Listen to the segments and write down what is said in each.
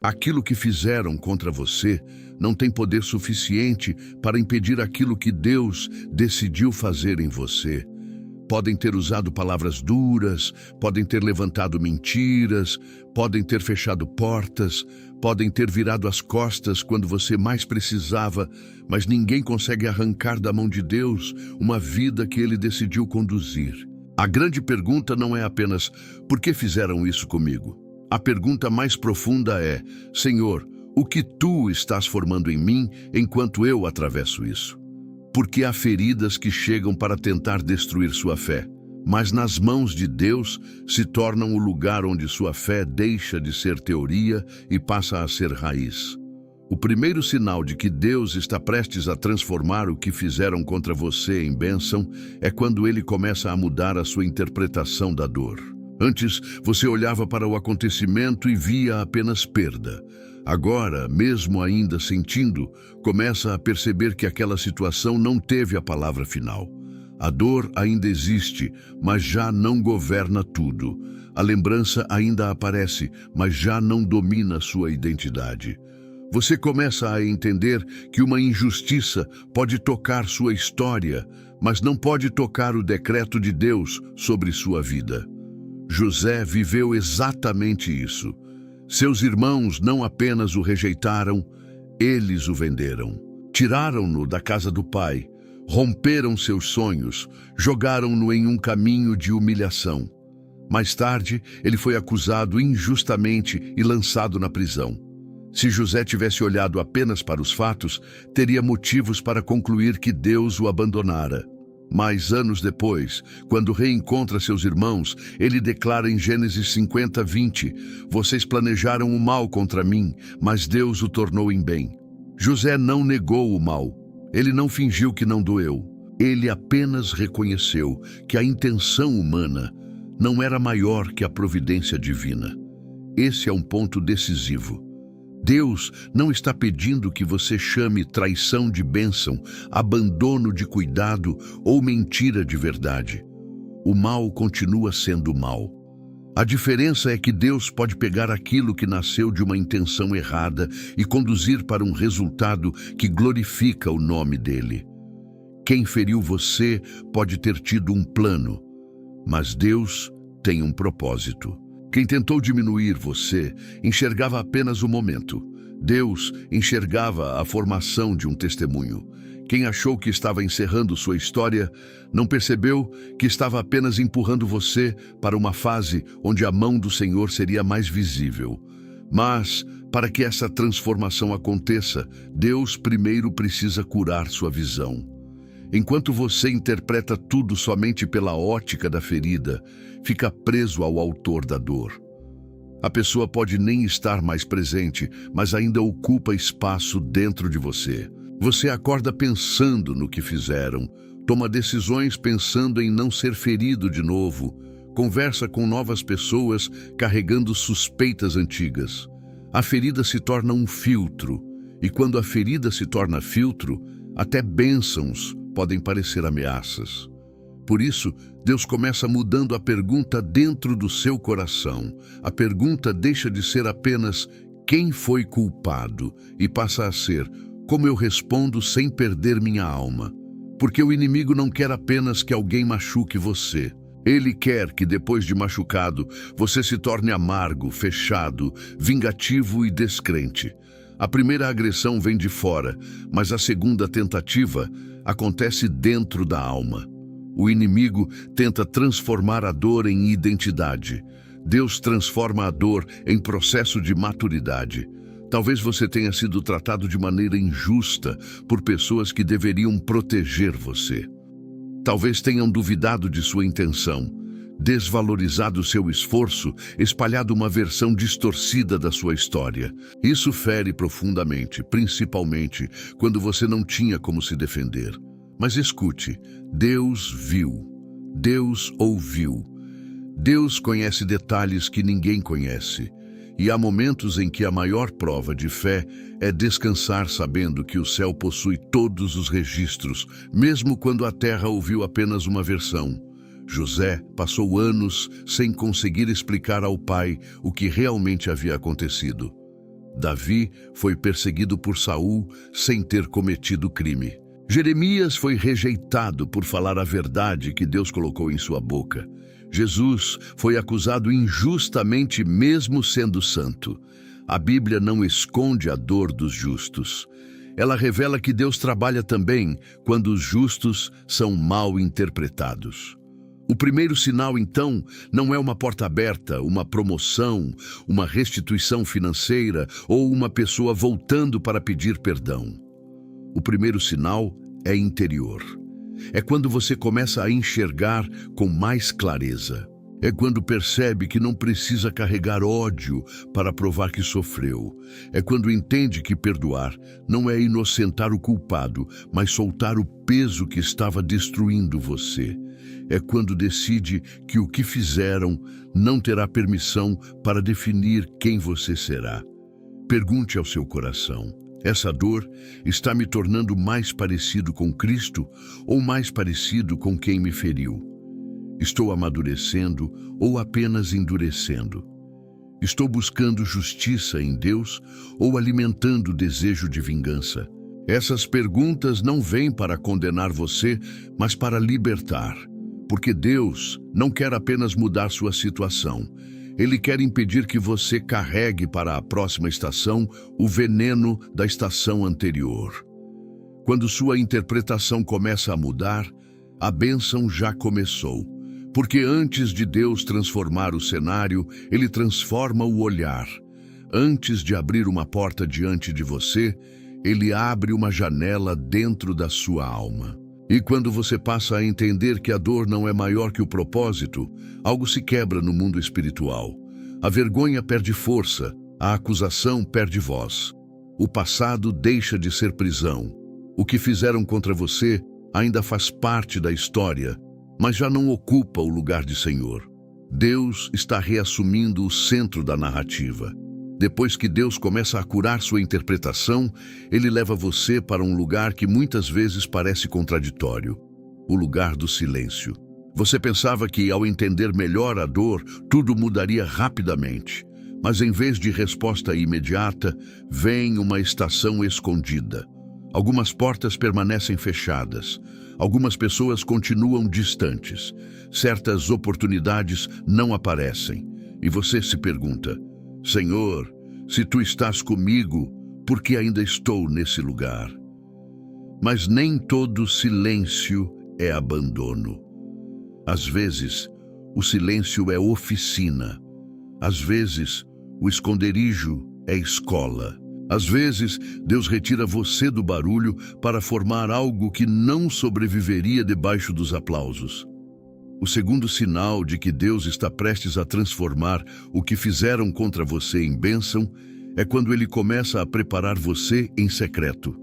Aquilo que fizeram contra você não tem poder suficiente para impedir aquilo que Deus decidiu fazer em você. Podem ter usado palavras duras, podem ter levantado mentiras, podem ter fechado portas, podem ter virado as costas quando você mais precisava, mas ninguém consegue arrancar da mão de Deus uma vida que Ele decidiu conduzir. A grande pergunta não é apenas por que fizeram isso comigo? A pergunta mais profunda é: Senhor, o que Tu estás formando em mim enquanto eu atravesso isso? Porque há feridas que chegam para tentar destruir sua fé, mas nas mãos de Deus se tornam o lugar onde sua fé deixa de ser teoria e passa a ser raiz. O primeiro sinal de que Deus está prestes a transformar o que fizeram contra você em bênção é quando Ele começa a mudar a sua interpretação da dor. Antes, você olhava para o acontecimento e via apenas perda. Agora, mesmo ainda sentindo, começa a perceber que aquela situação não teve a palavra final. A dor ainda existe, mas já não governa tudo. A lembrança ainda aparece, mas já não domina sua identidade. Você começa a entender que uma injustiça pode tocar sua história, mas não pode tocar o decreto de Deus sobre sua vida. José viveu exatamente isso. Seus irmãos não apenas o rejeitaram, eles o venderam. Tiraram-no da casa do pai, romperam seus sonhos, jogaram-no em um caminho de humilhação. Mais tarde, ele foi acusado injustamente e lançado na prisão. Se José tivesse olhado apenas para os fatos, teria motivos para concluir que Deus o abandonara. Mas anos depois, quando reencontra seus irmãos, ele declara em Gênesis 50:20: Vocês planejaram o mal contra mim, mas Deus o tornou em bem. José não negou o mal. Ele não fingiu que não doeu. Ele apenas reconheceu que a intenção humana não era maior que a providência divina. Esse é um ponto decisivo. Deus não está pedindo que você chame traição de bênção, abandono de cuidado ou mentira de verdade. O mal continua sendo mal. A diferença é que Deus pode pegar aquilo que nasceu de uma intenção errada e conduzir para um resultado que glorifica o nome dele. Quem feriu você pode ter tido um plano, mas Deus tem um propósito. Quem tentou diminuir você enxergava apenas o momento. Deus enxergava a formação de um testemunho. Quem achou que estava encerrando sua história não percebeu que estava apenas empurrando você para uma fase onde a mão do Senhor seria mais visível. Mas, para que essa transformação aconteça, Deus primeiro precisa curar sua visão. Enquanto você interpreta tudo somente pela ótica da ferida, fica preso ao autor da dor. A pessoa pode nem estar mais presente, mas ainda ocupa espaço dentro de você. Você acorda pensando no que fizeram, toma decisões pensando em não ser ferido de novo, conversa com novas pessoas carregando suspeitas antigas. A ferida se torna um filtro, e quando a ferida se torna filtro, até bênçãos podem parecer ameaças. Por isso, Deus começa mudando a pergunta dentro do seu coração. A pergunta deixa de ser apenas quem foi culpado e passa a ser como eu respondo sem perder minha alma. Porque o inimigo não quer apenas que alguém machuque você. Ele quer que depois de machucado, você se torne amargo, fechado, vingativo e descrente. A primeira agressão vem de fora, mas a segunda tentativa acontece dentro da alma. O inimigo tenta transformar a dor em identidade. Deus transforma a dor em processo de maturidade. Talvez você tenha sido tratado de maneira injusta por pessoas que deveriam proteger você. Talvez tenham duvidado de sua intenção, desvalorizado seu esforço, espalhado uma versão distorcida da sua história. Isso fere profundamente, principalmente quando você não tinha como se defender. Mas escute, Deus viu, Deus ouviu. Deus conhece detalhes que ninguém conhece. E há momentos em que a maior prova de fé é descansar sabendo que o céu possui todos os registros, mesmo quando a terra ouviu apenas uma versão. José passou anos sem conseguir explicar ao pai o que realmente havia acontecido. Davi foi perseguido por Saul sem ter cometido crime. Jeremias foi rejeitado por falar a verdade que Deus colocou em sua boca. Jesus foi acusado injustamente mesmo sendo santo. A Bíblia não esconde a dor dos justos. Ela revela que Deus trabalha também quando os justos são mal interpretados. O primeiro sinal, então, não é uma porta aberta, uma promoção, uma restituição financeira ou uma pessoa voltando para pedir perdão. O primeiro sinal é interior. É quando você começa a enxergar com mais clareza. É quando percebe que não precisa carregar ódio para provar que sofreu. É quando entende que perdoar não é inocentar o culpado, mas soltar o peso que estava destruindo você. É quando decide que o que fizeram não terá permissão para definir quem você será. Pergunte ao seu coração: essa dor está me tornando mais parecido com Cristo ou mais parecido com quem me feriu? Estou amadurecendo ou apenas endurecendo? Estou buscando justiça em Deus ou alimentando o desejo de vingança? Essas perguntas não vêm para condenar você, mas para libertar. Porque Deus não quer apenas mudar sua situação. Ele quer impedir que você carregue para a próxima estação o veneno da estação anterior. Quando sua interpretação começa a mudar, a bênção já começou. Porque antes de Deus transformar o cenário, Ele transforma o olhar. Antes de abrir uma porta diante de você, Ele abre uma janela dentro da sua alma. E quando você passa a entender que a dor não é maior que o propósito, algo se quebra no mundo espiritual. A vergonha perde força, a acusação perde voz. O passado deixa de ser prisão. O que fizeram contra você ainda faz parte da história, mas já não ocupa o lugar de Senhor. Deus está reassumindo o centro da narrativa. Depois que Deus começa a curar sua interpretação, Ele leva você para um lugar que muitas vezes parece contraditório: o lugar do silêncio. Você pensava que, ao entender melhor a dor, tudo mudaria rapidamente. Mas em vez de resposta imediata, vem uma estação escondida. Algumas portas permanecem fechadas. Algumas pessoas continuam distantes. Certas oportunidades não aparecem. E você se pergunta: Senhor, se Tu estás comigo, por que ainda estou nesse lugar? Mas nem todo silêncio é abandono. Às vezes, o silêncio é oficina. Às vezes, o esconderijo é escola. Às vezes, Deus retira você do barulho para formar algo que não sobreviveria debaixo dos aplausos. O segundo sinal de que Deus está prestes a transformar o que fizeram contra você em bênção é quando Ele começa a preparar você em secreto.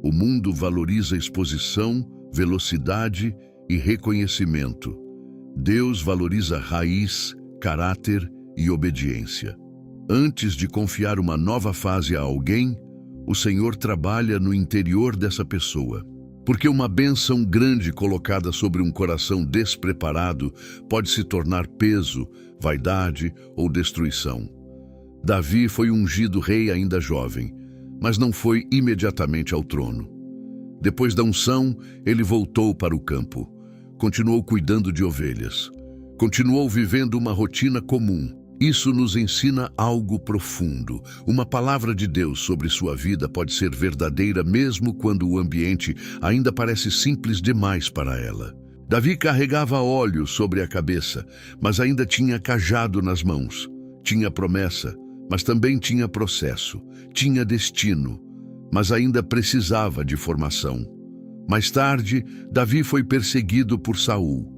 O mundo valoriza exposição, velocidade e reconhecimento. Deus valoriza raiz, caráter e obediência. Antes de confiar uma nova fase a alguém, o Senhor trabalha no interior dessa pessoa. Porque uma bênção grande colocada sobre um coração despreparado pode se tornar peso, vaidade ou destruição. Davi foi ungido rei ainda jovem, mas não foi imediatamente ao trono. Depois da unção, ele voltou para o campo. Continuou cuidando de ovelhas. Continuou vivendo uma rotina comum. Isso nos ensina algo profundo. Uma palavra de Deus sobre sua vida pode ser verdadeira mesmo quando o ambiente ainda parece simples demais para ela. Davi carregava óleo sobre a cabeça, mas ainda tinha cajado nas mãos. Tinha promessa, mas também tinha processo. Tinha destino, mas ainda precisava de formação. Mais tarde, Davi foi perseguido por Saul.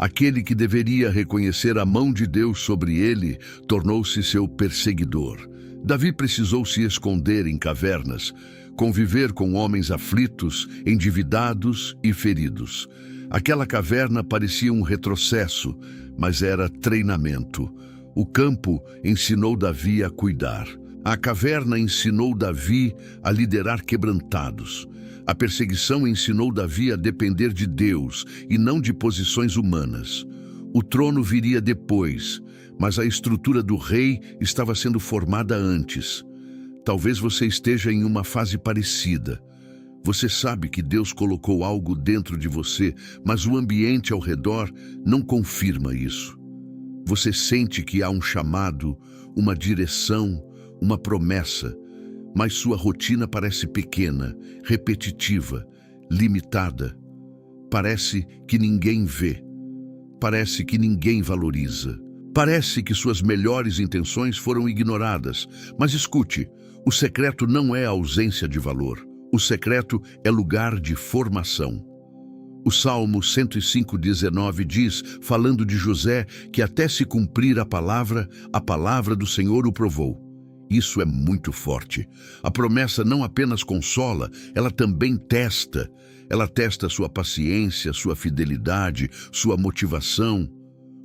Aquele que deveria reconhecer a mão de Deus sobre ele tornou-se seu perseguidor. Davi precisou se esconder em cavernas, conviver com homens aflitos, endividados e feridos. Aquela caverna parecia um retrocesso, mas era treinamento. O campo ensinou Davi a cuidar. A caverna ensinou Davi a liderar quebrantados. A perseguição ensinou Davi a depender de Deus e não de posições humanas. O trono viria depois, mas a estrutura do rei estava sendo formada antes. Talvez você esteja em uma fase parecida. Você sabe que Deus colocou algo dentro de você, mas o ambiente ao redor não confirma isso. Você sente que há um chamado, uma direção, uma promessa, mas sua rotina parece pequena, repetitiva, limitada. Parece que ninguém vê. Parece que ninguém valoriza. Parece que suas melhores intenções foram ignoradas. Mas escute, o secreto não é a ausência de valor. O secreto é lugar de formação. O Salmo 105:19 diz, falando de José, que até se cumprir a palavra do Senhor o provou. Isso é muito forte. A promessa não apenas consola, ela também testa. Ela testa sua paciência, sua fidelidade, sua motivação.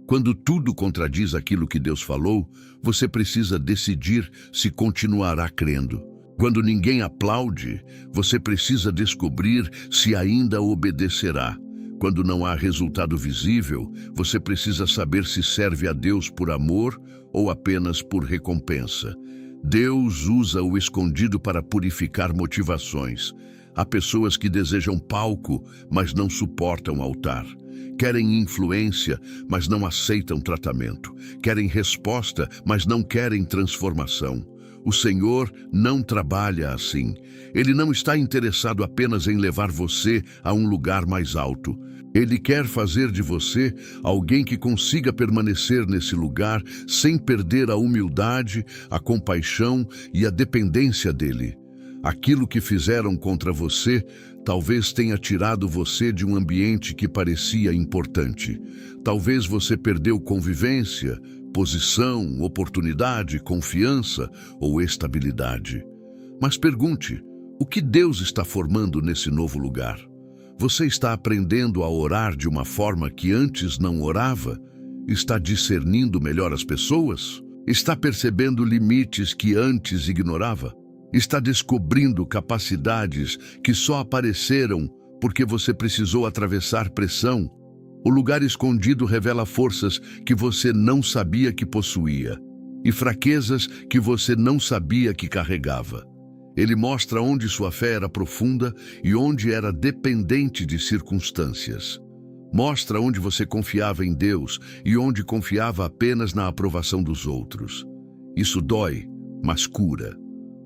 Quando tudo contradiz aquilo que Deus falou, você precisa decidir se continuará crendo. Quando ninguém aplaude, você precisa descobrir se ainda obedecerá. Quando não há resultado visível, você precisa saber se serve a Deus por amor ou apenas por recompensa. Deus usa o escondido para purificar motivações. Há pessoas que desejam palco, mas não suportam altar. Querem influência, mas não aceitam tratamento. Querem resposta, mas não querem transformação. O Senhor não trabalha assim. Ele não está interessado apenas em levar você a um lugar mais alto. Ele quer fazer de você alguém que consiga permanecer nesse lugar sem perder a humildade, a compaixão e a dependência dele. Aquilo que fizeram contra você talvez tenha tirado você de um ambiente que parecia importante. Talvez você perdeu convivência, posição, oportunidade, confiança ou estabilidade. Mas pergunte, o que Deus está formando nesse novo lugar? Você está aprendendo a orar de uma forma que antes não orava? Está discernindo melhor as pessoas? Está percebendo limites que antes ignorava? Está descobrindo capacidades que só apareceram porque você precisou atravessar pressão? O lugar escondido revela forças que você não sabia que possuía e fraquezas que você não sabia que carregava. Ele mostra onde sua fé era profunda e onde era dependente de circunstâncias. Mostra onde você confiava em Deus e onde confiava apenas na aprovação dos outros. Isso dói, mas cura.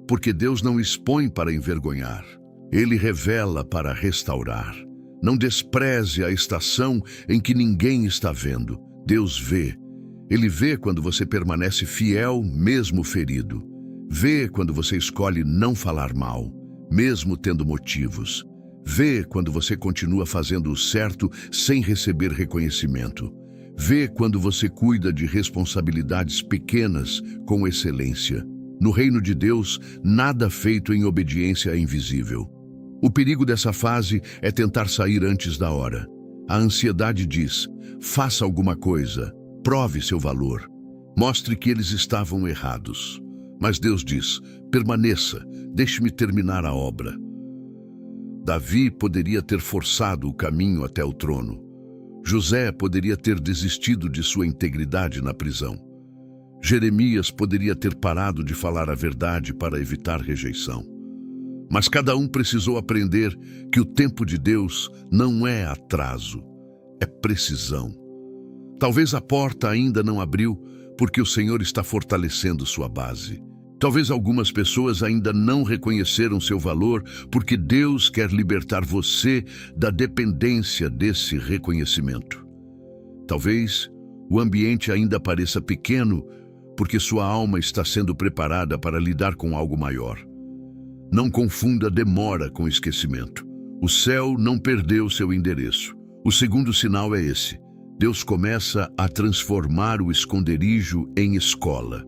Porque Deus não expõe para envergonhar. Ele revela para restaurar. Não despreze a estação em que ninguém está vendo. Deus vê. Ele vê quando você permanece fiel, mesmo ferido. Vê quando você escolhe não falar mal, mesmo tendo motivos. Vê quando você continua fazendo o certo sem receber reconhecimento. Vê quando você cuida de responsabilidades pequenas com excelência. No reino de Deus, nada feito em obediência é invisível. O perigo dessa fase é tentar sair antes da hora. A ansiedade diz, faça alguma coisa, prove seu valor, mostre que eles estavam errados. Mas Deus diz, permaneça, deixe-me terminar a obra. Davi poderia ter forçado o caminho até o trono. José poderia ter desistido de sua integridade na prisão. Jeremias poderia ter parado de falar a verdade para evitar rejeição. Mas cada um precisou aprender que o tempo de Deus não é atraso, é precisão. Talvez a porta ainda não abriu porque o Senhor está fortalecendo sua base. Talvez algumas pessoas ainda não reconheceram seu valor porque Deus quer libertar você da dependência desse reconhecimento. Talvez o ambiente ainda pareça pequeno porque sua alma está sendo preparada para lidar com algo maior. Não confunda demora com esquecimento. O céu não perdeu seu endereço. O segundo sinal é esse. Deus começa a transformar o esconderijo em escola.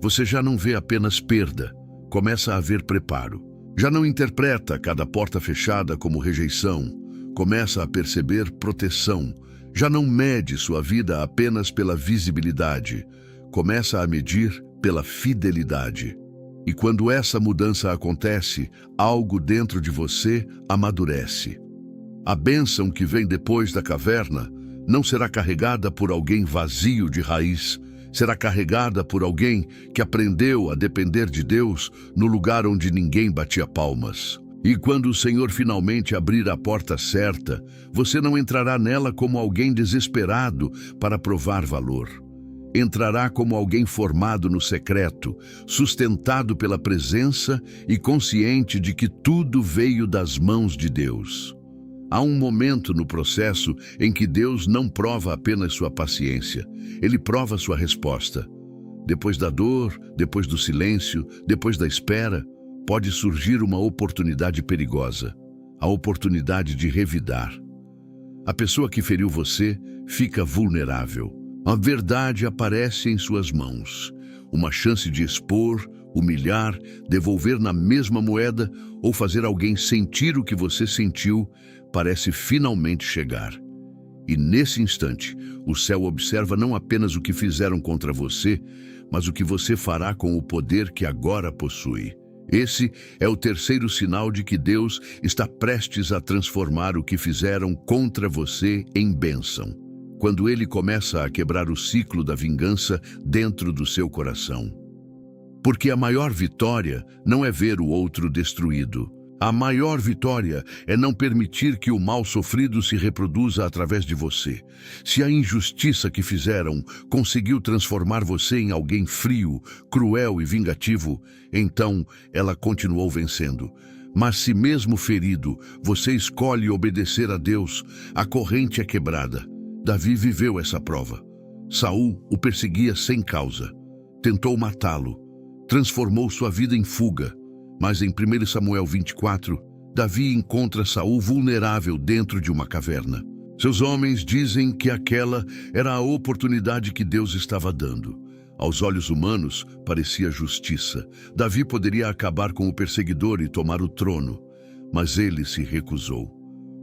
Você já não vê apenas perda, começa a ver preparo. Já não interpreta cada porta fechada como rejeição, começa a perceber proteção. Já não mede sua vida apenas pela visibilidade, começa a medir pela fidelidade. E quando essa mudança acontece, algo dentro de você amadurece. A bênção que vem depois da caverna não será carregada por alguém vazio de raiz, Será carregada por alguém que aprendeu a depender de Deus no lugar onde ninguém batia palmas. E quando o Senhor finalmente abrir a porta certa, você não entrará nela como alguém desesperado para provar valor. Entrará como alguém formado no secreto, sustentado pela presença e consciente de que tudo veio das mãos de Deus. Há um momento no processo em que Deus não prova apenas sua paciência, Ele prova sua resposta. Depois da dor, depois do silêncio, depois da espera, pode surgir uma oportunidade perigosa, a oportunidade de revidar. A pessoa que feriu você fica vulnerável. A verdade aparece em suas mãos. Uma chance de expor, humilhar, devolver na mesma moeda ou fazer alguém sentir o que você sentiu parece finalmente chegar. E nesse instante, o céu observa não apenas o que fizeram contra você, mas o que você fará com o poder que agora possui. Esse é o terceiro sinal de que Deus está prestes a transformar o que fizeram contra você em bênção, quando Ele começa a quebrar o ciclo da vingança dentro do seu coração. Porque a maior vitória não é ver o outro destruído. A maior vitória é não permitir que o mal sofrido se reproduza através de você. Se a injustiça que fizeram conseguiu transformar você em alguém frio, cruel e vingativo, então ela continuou vencendo. Mas se mesmo ferido, você escolhe obedecer a Deus, a corrente é quebrada. Davi viveu essa prova. Saul o perseguia sem causa. Tentou matá-lo. Transformou sua vida em fuga. Mas em 1 Samuel 24, Davi encontra Saul vulnerável dentro de uma caverna. Seus homens dizem que aquela era a oportunidade que Deus estava dando. Aos olhos humanos, parecia justiça. Davi poderia acabar com o perseguidor e tomar o trono, mas ele se recusou.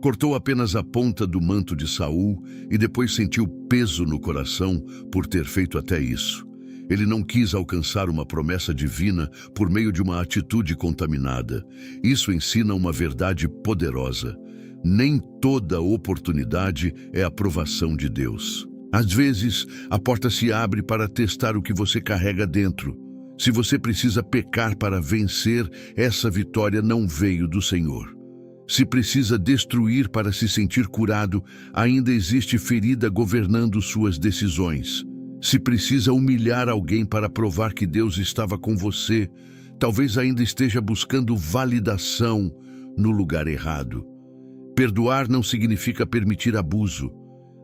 Cortou apenas a ponta do manto de Saul e depois sentiu peso no coração por ter feito até isso. Ele não quis alcançar uma promessa divina por meio de uma atitude contaminada. Isso ensina uma verdade poderosa. Nem toda oportunidade é aprovação de Deus. Às vezes, a porta se abre para testar o que você carrega dentro. Se você precisa pecar para vencer, essa vitória não veio do Senhor. Se precisa destruir para se sentir curado, ainda existe ferida governando suas decisões. Se precisa humilhar alguém para provar que Deus estava com você, talvez ainda esteja buscando validação no lugar errado. Perdoar não significa permitir abuso.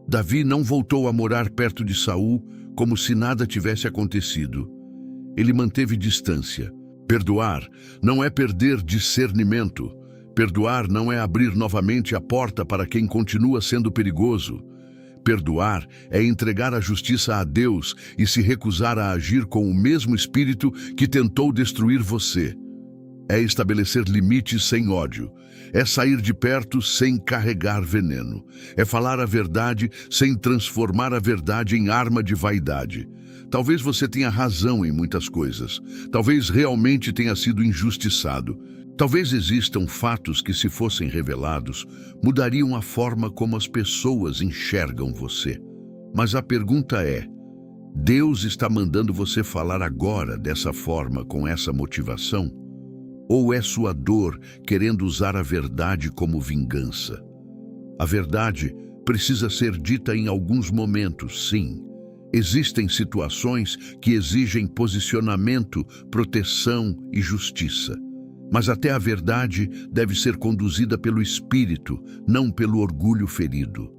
Davi não voltou a morar perto de Saul como se nada tivesse acontecido. Ele manteve distância. Perdoar não é perder discernimento. Perdoar não é abrir novamente a porta para quem continua sendo perigoso. Perdoar é entregar a justiça a Deus e se recusar a agir com o mesmo espírito que tentou destruir você. É estabelecer limites sem ódio. É sair de perto sem carregar veneno. É falar a verdade sem transformar a verdade em arma de vaidade. Talvez você tenha razão em muitas coisas. Talvez realmente tenha sido injustiçado. Talvez existam fatos que, se fossem revelados, mudariam a forma como as pessoas enxergam você. Mas a pergunta é: Deus está mandando você falar agora dessa forma, com essa motivação? Ou é sua dor querendo usar a verdade como vingança? A verdade precisa ser dita em alguns momentos, sim. Existem situações que exigem posicionamento, proteção e justiça. Mas até a verdade deve ser conduzida pelo Espírito, não pelo orgulho ferido.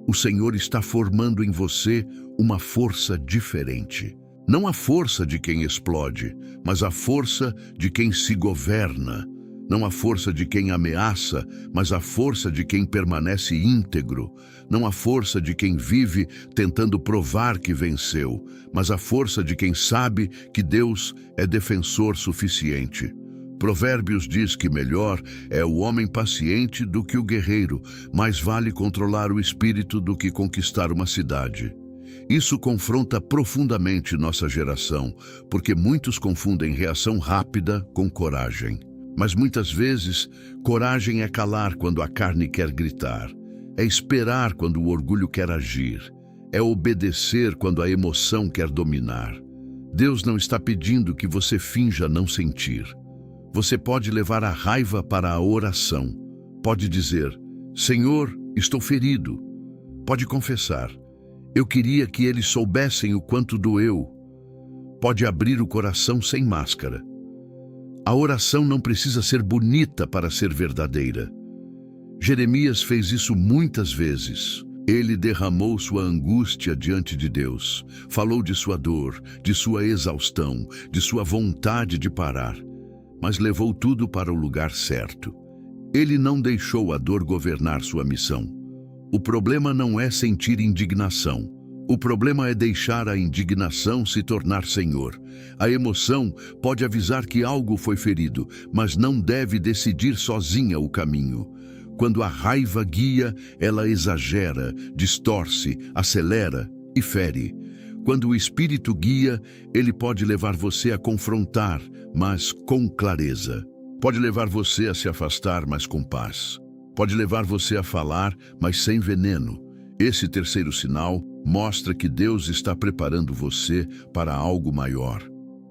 O Senhor está formando em você uma força diferente. Não a força de quem explode, mas a força de quem se governa. Não a força de quem ameaça, mas a força de quem permanece íntegro. Não a força de quem vive tentando provar que venceu, mas a força de quem sabe que Deus é defensor suficiente. Provérbios diz que melhor é o homem paciente do que o guerreiro, mais vale controlar o espírito do que conquistar uma cidade. Isso confronta profundamente nossa geração, porque muitos confundem reação rápida com coragem. Mas muitas vezes, coragem é calar quando a carne quer gritar, é esperar quando o orgulho quer agir, é obedecer quando a emoção quer dominar. Deus não está pedindo que você finja não sentir. Você pode levar a raiva para a oração. Pode dizer: Senhor, estou ferido. Pode confessar: eu queria que eles soubessem o quanto doeu. Pode abrir o coração sem máscara. A oração não precisa ser bonita para ser verdadeira. Jeremias fez isso muitas vezes. Ele derramou sua angústia diante de Deus, falou de sua dor, de sua exaustão, de sua vontade de parar, mas levou tudo para o lugar certo. Ele não deixou a dor governar sua missão. O problema não é sentir indignação. O problema é deixar a indignação se tornar Senhor. A emoção pode avisar que algo foi ferido, mas não deve decidir sozinha o caminho. Quando a raiva guia, ela exagera, distorce, acelera e fere. Quando o Espírito guia, ele pode levar você a confrontar, mas com clareza. Pode levar você a se afastar, mas com paz. Pode levar você a falar, mas sem veneno. Esse terceiro sinal mostra que Deus está preparando você para algo maior.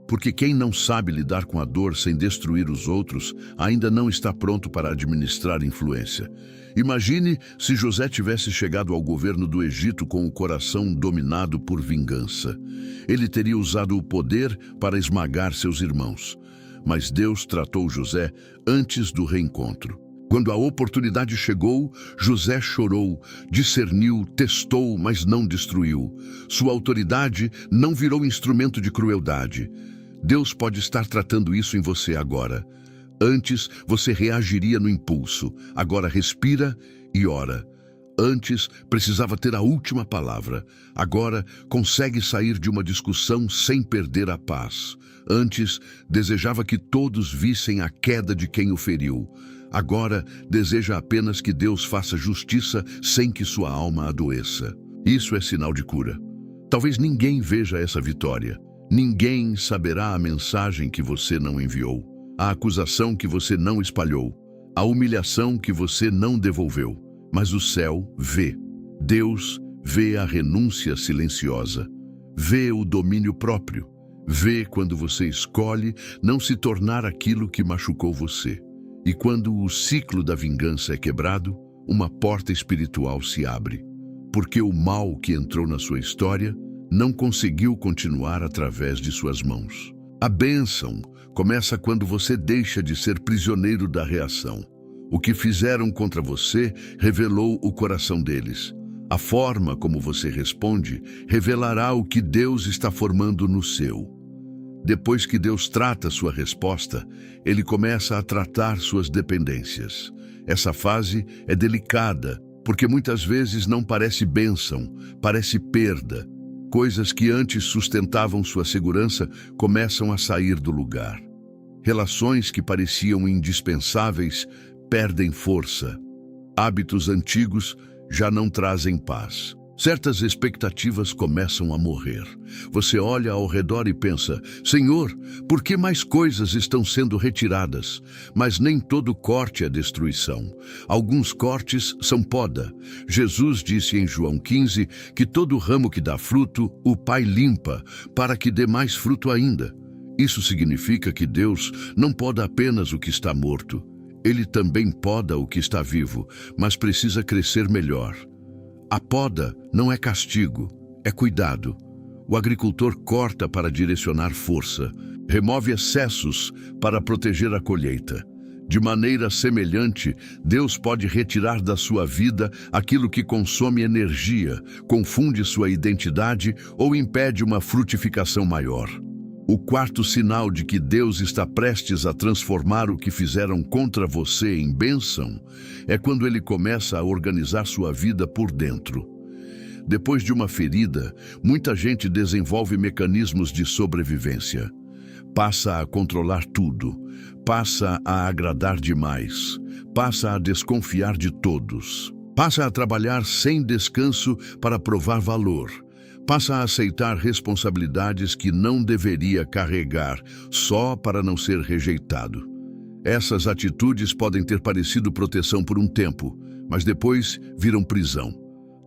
Porque quem não sabe lidar com a dor sem destruir os outros, ainda não está pronto para administrar influência. Imagine se José tivesse chegado ao governo do Egito com o coração dominado por vingança. Ele teria usado o poder para esmagar seus irmãos. Mas Deus tratou José antes do reencontro. Quando a oportunidade chegou, José chorou, discerniu, testou, mas não destruiu. Sua autoridade não virou instrumento de crueldade. Deus pode estar tratando isso em você agora. Antes, você reagiria no impulso. Agora respira e ora. Antes, precisava ter a última palavra. Agora, consegue sair de uma discussão sem perder a paz. Antes, desejava que todos vissem a queda de quem o feriu. Agora, deseja apenas que Deus faça justiça sem que sua alma adoeça. Isso é sinal de cura. Talvez ninguém veja essa vitória. Ninguém saberá a mensagem que você não enviou, a acusação que você não espalhou, a humilhação que você não devolveu. Mas o céu vê. Deus vê a renúncia silenciosa, vê o domínio próprio, vê quando você escolhe não se tornar aquilo que machucou você. E quando o ciclo da vingança é quebrado, uma porta espiritual se abre. Porque o mal que entrou na sua história não conseguiu continuar através de suas mãos. A bênção começa quando você deixa de ser prisioneiro da reação. O que fizeram contra você revelou o coração deles. A forma como você responde revelará o que Deus está formando no seu. Depois que Deus trata sua resposta, Ele começa a tratar suas dependências. Essa fase é delicada, porque muitas vezes não parece bênção, parece perda. Coisas que antes sustentavam sua segurança começam a sair do lugar. Relações que pareciam indispensáveis perdem força. Hábitos antigos já não trazem paz. Certas expectativas começam a morrer. Você olha ao redor e pensa: Senhor, por que mais coisas estão sendo retiradas? Mas nem todo corte é destruição. Alguns cortes são poda. Jesus disse em João 15 que todo ramo que dá fruto, o Pai limpa, para que dê mais fruto ainda. Isso significa que Deus não poda apenas o que está morto. Ele também poda o que está vivo, mas precisa crescer melhor. A poda não é castigo, é cuidado. O agricultor corta para direcionar força, remove excessos para proteger a colheita. De maneira semelhante, Deus pode retirar da sua vida aquilo que consome energia, confunde sua identidade ou impede uma frutificação maior. O quarto sinal de que Deus está prestes a transformar o que fizeram contra você em bênção é quando Ele começa a organizar sua vida por dentro. Depois de uma ferida, muita gente desenvolve mecanismos de sobrevivência. Passa a controlar tudo, passa a agradar demais, passa a desconfiar de todos, passa a trabalhar sem descanso para provar valor. Passa a aceitar responsabilidades que não deveria carregar só para não ser rejeitado. Essas atitudes podem ter parecido proteção por um tempo, mas depois viram prisão.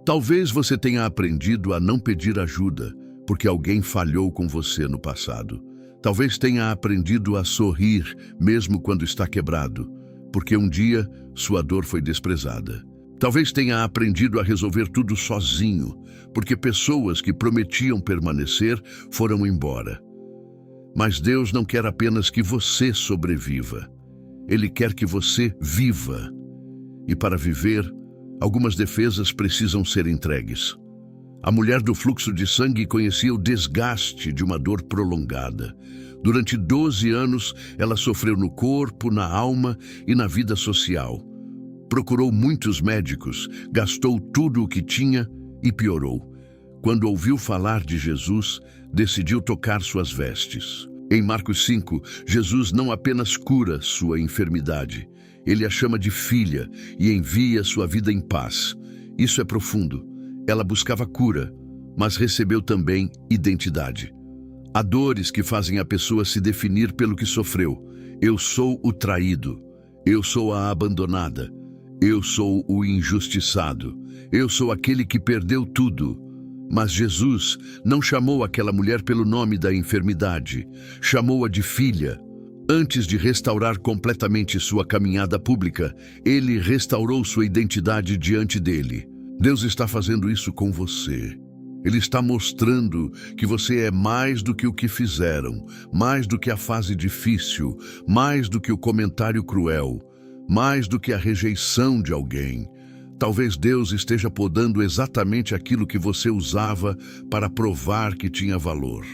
Talvez você tenha aprendido a não pedir ajuda, porque alguém falhou com você no passado. Talvez tenha aprendido a sorrir, mesmo quando está quebrado, porque um dia sua dor foi desprezada. Talvez tenha aprendido a resolver tudo sozinho, porque pessoas que prometiam permanecer foram embora. Mas Deus não quer apenas que você sobreviva. Ele quer que você viva. E para viver, algumas defesas precisam ser entregues. A mulher do fluxo de sangue conhecia o desgaste de uma dor prolongada. Durante 12 anos, ela sofreu no corpo, na alma e na vida social. Procurou muitos médicos, gastou tudo o que tinha e piorou. Quando ouviu falar de Jesus, decidiu tocar suas vestes. Em Marcos 5, Jesus não apenas cura sua enfermidade, ele a chama de filha e envia sua vida em paz. Isso é profundo. Ela buscava cura, mas recebeu também identidade. Há dores que fazem a pessoa se definir pelo que sofreu. Eu sou o traído. Eu sou a abandonada. Eu sou o injustiçado. Eu sou aquele que perdeu tudo. Mas Jesus não chamou aquela mulher pelo nome da enfermidade. Chamou-a de filha. Antes de restaurar completamente sua caminhada pública, ele restaurou sua identidade diante dele. Deus está fazendo isso com você. Ele está mostrando que você é mais do que o que fizeram, mais do que a fase difícil, mais do que o comentário cruel, mais do que a rejeição de alguém. Talvez Deus esteja podando exatamente aquilo que você usava para provar que tinha valor.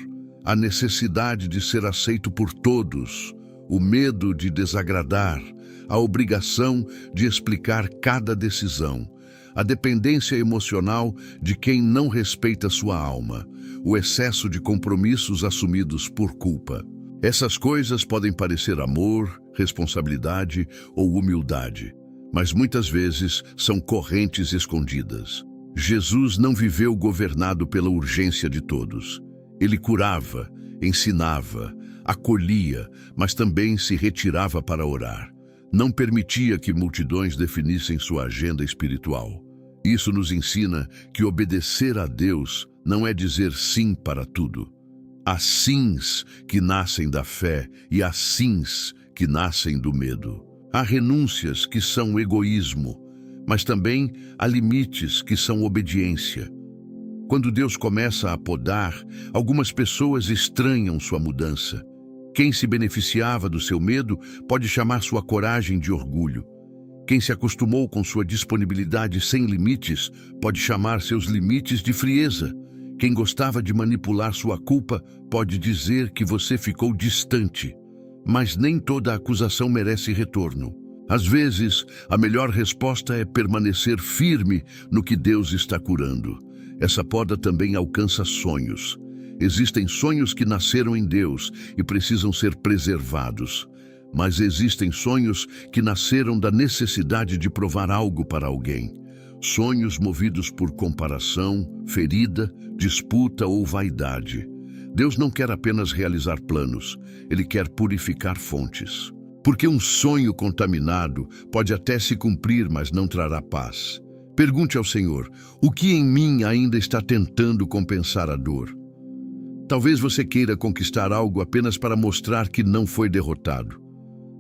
A necessidade de ser aceito por todos, o medo de desagradar, a obrigação de explicar cada decisão, a dependência emocional de quem não respeita sua alma, o excesso de compromissos assumidos por culpa. Essas coisas podem parecer amor, responsabilidade ou humildade, mas muitas vezes são correntes escondidas. Jesus não viveu governado pela urgência de todos. Ele curava, ensinava, acolhia, mas também se retirava para orar. Não permitia que multidões definissem sua agenda espiritual. Isso nos ensina que obedecer a Deus não é dizer sim para tudo. Há sims que nascem da fé e há sims que nascem do medo. Há renúncias que são egoísmo, mas também há limites que são obediência. Quando Deus começa a podar, algumas pessoas estranham sua mudança. Quem se beneficiava do seu medo pode chamar sua coragem de orgulho. Quem se acostumou com sua disponibilidade sem limites pode chamar seus limites de frieza. Quem gostava de manipular sua culpa pode dizer que você ficou distante. Mas nem toda acusação merece retorno. Às vezes, a melhor resposta é permanecer firme no que Deus está curando. Essa poda também alcança sonhos. Existem sonhos que nasceram em Deus e precisam ser preservados. Mas existem sonhos que nasceram da necessidade de provar algo para alguém. Sonhos movidos por comparação, ferida, disputa ou vaidade. Deus não quer apenas realizar planos, Ele quer purificar fontes. Porque um sonho contaminado pode até se cumprir, mas não trará paz. Pergunte ao Senhor, o que em mim ainda está tentando compensar a dor? Talvez você queira conquistar algo apenas para mostrar que não foi derrotado.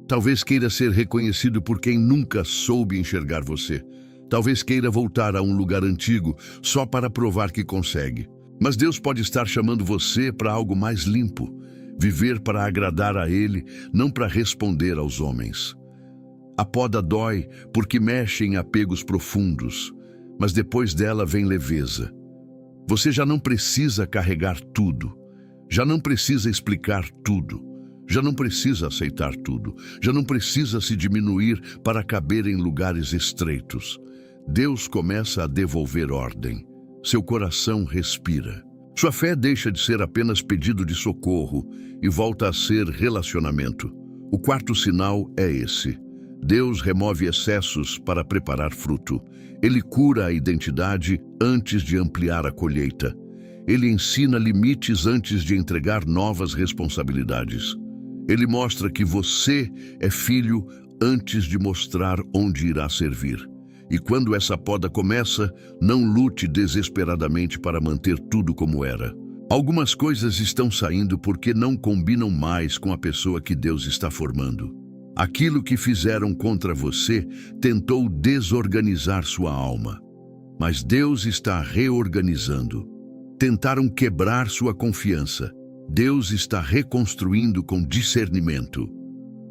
Talvez queira ser reconhecido por quem nunca soube enxergar você. Talvez queira voltar a um lugar antigo só para provar que consegue. Mas Deus pode estar chamando você para algo mais limpo. Viver para agradar a Ele, não para responder aos homens. A poda dói porque mexe em apegos profundos, mas depois dela vem leveza. Você já não precisa carregar tudo, já não precisa explicar tudo, já não precisa aceitar tudo, já não precisa se diminuir para caber em lugares estreitos. Deus começa a devolver ordem. Seu coração respira. Sua fé deixa de ser apenas pedido de socorro e volta a ser relacionamento. O quarto sinal é esse. Deus remove excessos para preparar fruto. Ele cura a identidade antes de ampliar a colheita. Ele ensina limites antes de entregar novas responsabilidades. Ele mostra que você é filho antes de mostrar onde irá servir. E quando essa poda começa, não lute desesperadamente para manter tudo como era. Algumas coisas estão saindo porque não combinam mais com a pessoa que Deus está formando. Aquilo que fizeram contra você tentou desorganizar sua alma, mas Deus está reorganizando. Tentaram quebrar sua confiança. Deus está reconstruindo com discernimento.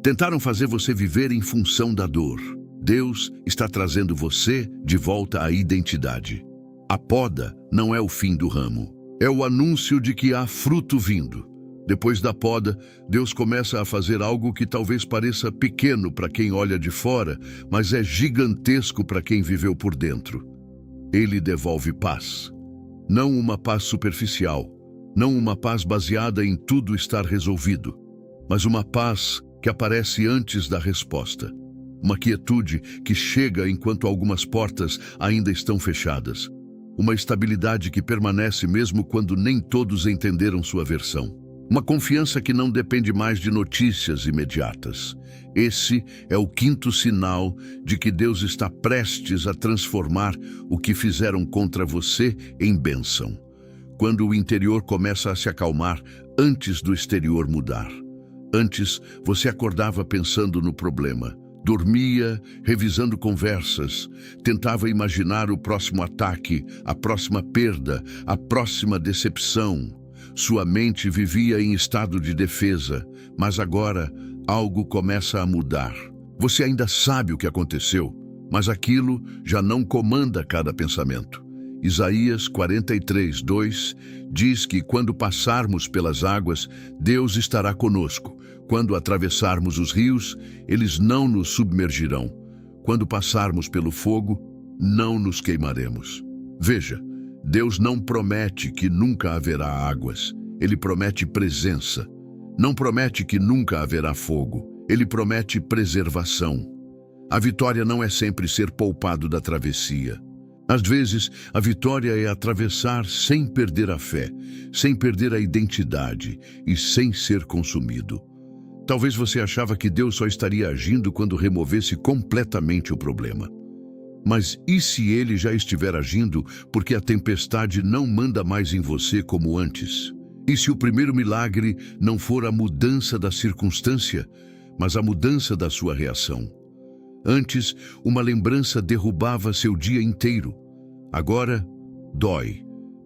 Tentaram fazer você viver em função da dor. Deus está trazendo você de volta à identidade. A poda não é o fim do ramo. É o anúncio de que há fruto vindo. Depois da poda, Deus começa a fazer algo que talvez pareça pequeno para quem olha de fora, mas é gigantesco para quem viveu por dentro. Ele devolve paz. Não uma paz superficial, não uma paz baseada em tudo estar resolvido, mas uma paz que aparece antes da resposta. Uma quietude que chega enquanto algumas portas ainda estão fechadas. Uma estabilidade que permanece mesmo quando nem todos entenderam sua versão. Uma confiança que não depende mais de notícias imediatas. Esse é o quinto sinal de que Deus está prestes a transformar o que fizeram contra você em bênção. Quando o interior começa a se acalmar antes do exterior mudar. Antes, você acordava pensando no problema. Dormia, revisando conversas, tentava imaginar o próximo ataque, a próxima perda, a próxima decepção. Sua mente vivia em estado de defesa, mas agora algo começa a mudar. Você ainda sabe o que aconteceu, mas aquilo já não comanda cada pensamento. Isaías 43:2 diz que quando passarmos pelas águas, Deus estará conosco. Quando atravessarmos os rios, eles não nos submergirão. Quando passarmos pelo fogo, não nos queimaremos. Veja, Deus não promete que nunca haverá águas. Ele promete presença. Não promete que nunca haverá fogo. Ele promete preservação. A vitória não é sempre ser poupado da travessia. Às vezes, a vitória é atravessar sem perder a fé, sem perder a identidade e sem ser consumido. Talvez você achava que Deus só estaria agindo quando removesse completamente o problema. Mas e se Ele já estiver agindo porque a tempestade não manda mais em você como antes? E se o primeiro milagre não for a mudança da circunstância, mas a mudança da sua reação? Antes, uma lembrança derrubava seu dia inteiro. Agora, dói,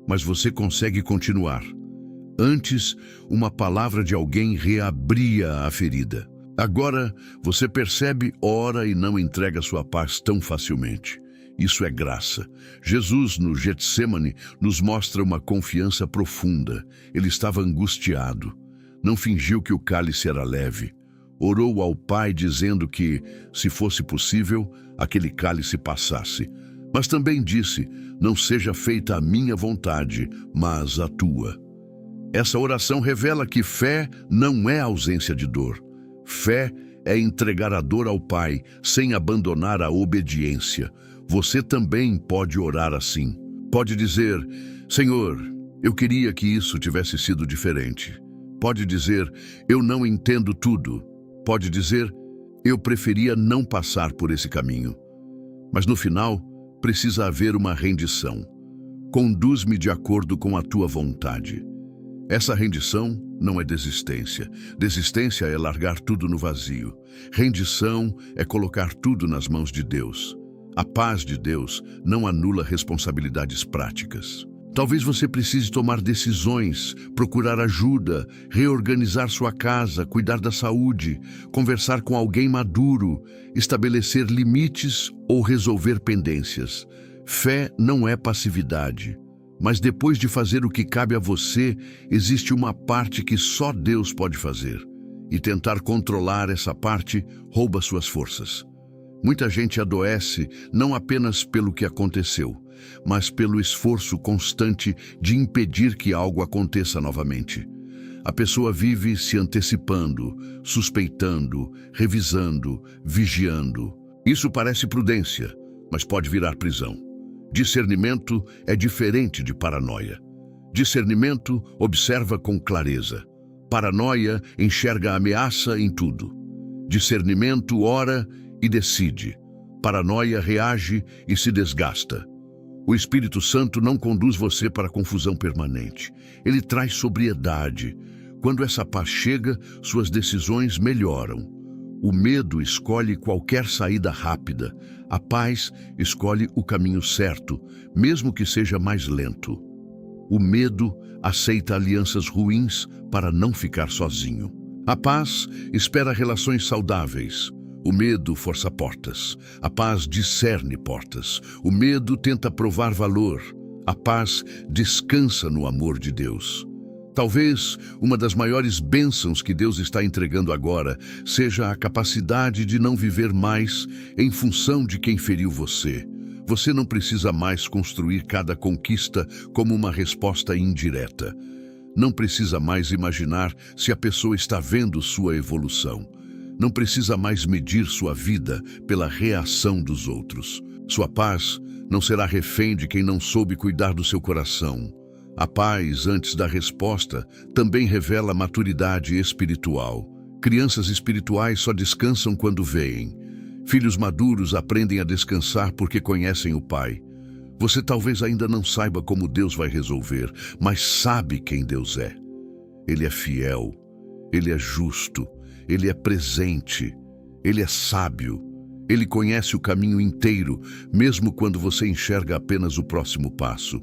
mas você consegue continuar. Antes, uma palavra de alguém reabria a ferida. Agora, você percebe, ora e não entrega sua paz tão facilmente. Isso é graça. Jesus, no Getsêmani, nos mostra uma confiança profunda. Ele estava angustiado. Não fingiu que o cálice era leve. Orou ao Pai dizendo que, se fosse possível, aquele cálice passasse. Mas também disse, não seja feita a minha vontade, mas a tua. Essa oração revela que fé não é ausência de dor. Fé é entregar a dor ao Pai, sem abandonar a obediência. Você também pode orar assim. Pode dizer, Senhor, eu queria que isso tivesse sido diferente. Pode dizer, eu não entendo tudo. Pode dizer, eu preferia não passar por esse caminho. Mas no final, precisa haver uma rendição. Conduz-me de acordo com a tua vontade. Essa rendição não é desistência. Desistência é largar tudo no vazio. Rendição é colocar tudo nas mãos de Deus. A paz de Deus não anula responsabilidades práticas. Talvez você precise tomar decisões, procurar ajuda, reorganizar sua casa, cuidar da saúde, conversar com alguém maduro, estabelecer limites ou resolver pendências. Fé não é passividade. Mas depois de fazer o que cabe a você, existe uma parte que só Deus pode fazer. E tentar controlar essa parte rouba suas forças. Muita gente adoece não apenas pelo que aconteceu, mas pelo esforço constante de impedir que algo aconteça novamente. A pessoa vive se antecipando, suspeitando, revisando, vigiando. Isso parece prudência, mas pode virar prisão. Discernimento é diferente de paranoia. Discernimento observa com clareza. Paranoia enxerga a ameaça em tudo. Discernimento ora e decide. paranoia reage e se desgasta. O Espírito Santo não conduz você para a confusão permanente. Ele traz sobriedade. Quando essa paz chega, suas decisões melhoram. O medo escolhe qualquer saída rápida. A paz escolhe o caminho certo, mesmo que seja mais lento. O medo aceita alianças ruins para não ficar sozinho. A paz espera relações saudáveis. O medo força portas. A paz discerne portas. O medo tenta provar valor. A paz descansa no amor de Deus. Talvez uma das maiores bênçãos que Deus está entregando agora seja a capacidade de não viver mais em função de quem feriu você. Você não precisa mais construir cada conquista como uma resposta indireta. Não precisa mais imaginar se a pessoa está vendo sua evolução. Não precisa mais medir sua vida pela reação dos outros. Sua paz não será refém de quem não soube cuidar do seu coração. A paz, antes da resposta, também revela maturidade espiritual. Crianças espirituais só descansam quando veem. Filhos maduros aprendem a descansar porque conhecem o Pai. Você talvez ainda não saiba como Deus vai resolver, mas sabe quem Deus é. Ele é fiel, Ele é justo, Ele é presente, Ele é sábio. Ele conhece o caminho inteiro, mesmo quando você enxerga apenas o próximo passo.